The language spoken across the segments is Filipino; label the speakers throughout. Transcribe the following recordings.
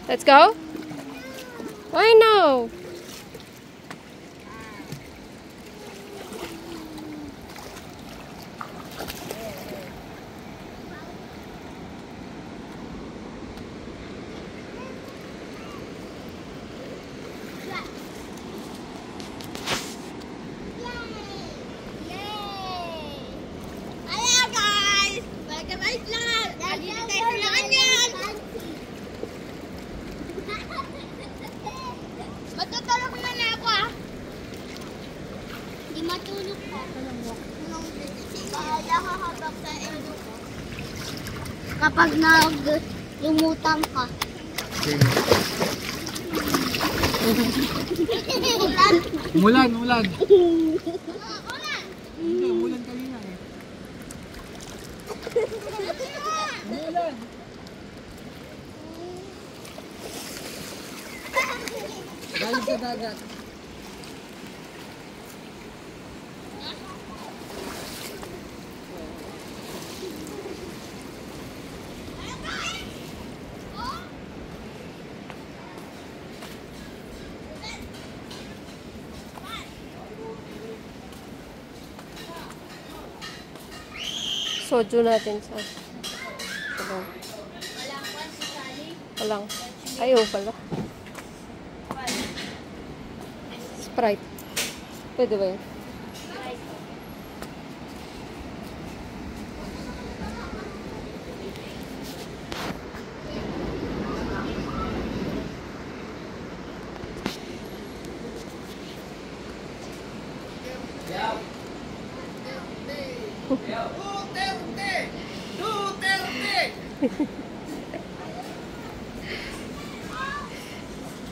Speaker 1: Let's go? Why no?
Speaker 2: Matutulog na na ako ah. Hindi matulog ko. Kaya hahabak sa endo ko. Kapag lumutang ka.
Speaker 3: Umulan, umulan.
Speaker 2: Ulan!
Speaker 3: Hindi, umulan kanina eh. Umulan. Galing sa dagat.
Speaker 1: Soju natin sa walang. Ayaw pala. Sprite. Pwede ba yun?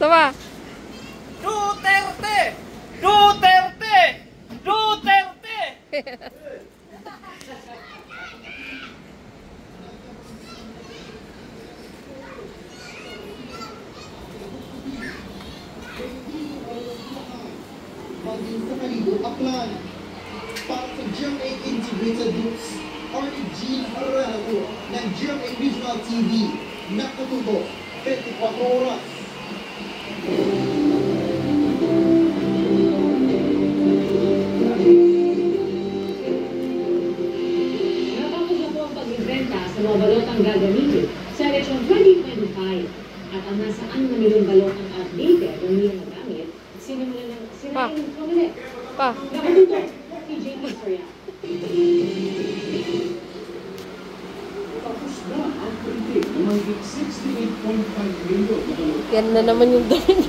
Speaker 1: Sama.
Speaker 3: Duterte! Duterte! Duterte!
Speaker 4: Maging sa kalibot apply para sa GMA Integrated News or Gene Arrelo ng GMA Regional TV nakatutok 24 oras.
Speaker 5: Natapos na po ang pagbibenta sa mga balotang gagamitin sa eleksyon 2025 at ang nasaan na milyon balotang updated o hindi nagamit, sinimulan ng sinaing pamili.
Speaker 1: Pa.
Speaker 5: Nakatutok, PJ Historia.
Speaker 4: Tapos na ang printing ng mahigit 68.5 million na balot.
Speaker 1: Yan na naman yung dahil.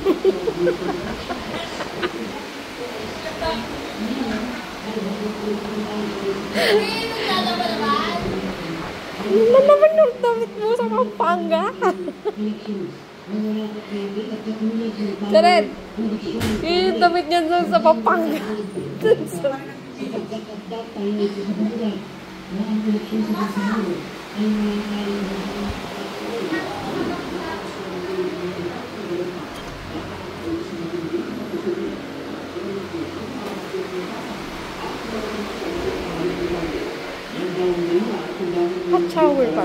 Speaker 1: Ano naman yung damit mo sa Pampanga? Jared, yung damit niya dun sa Pampanga. Hot shower pa.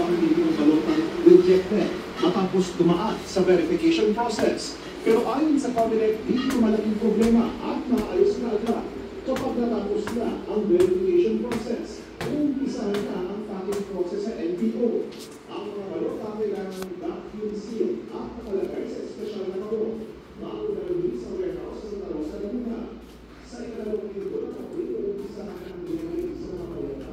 Speaker 4: Rejected matapos dumaan sa verification process. Pero ayon sa cabinet, hindi ito malaking problema at maayos na agad kapag natapos na ang verification process. Umpisahan na ang packing process sa NPO. Ang mga balot kailangan vacuum seal at nakalagay sa espesyal na kabon bago nalagay sa warehouse sa Taros sa Laguna. Sa ikalawang linggo na kapit, umpisahan ang delivery sa mga balot sa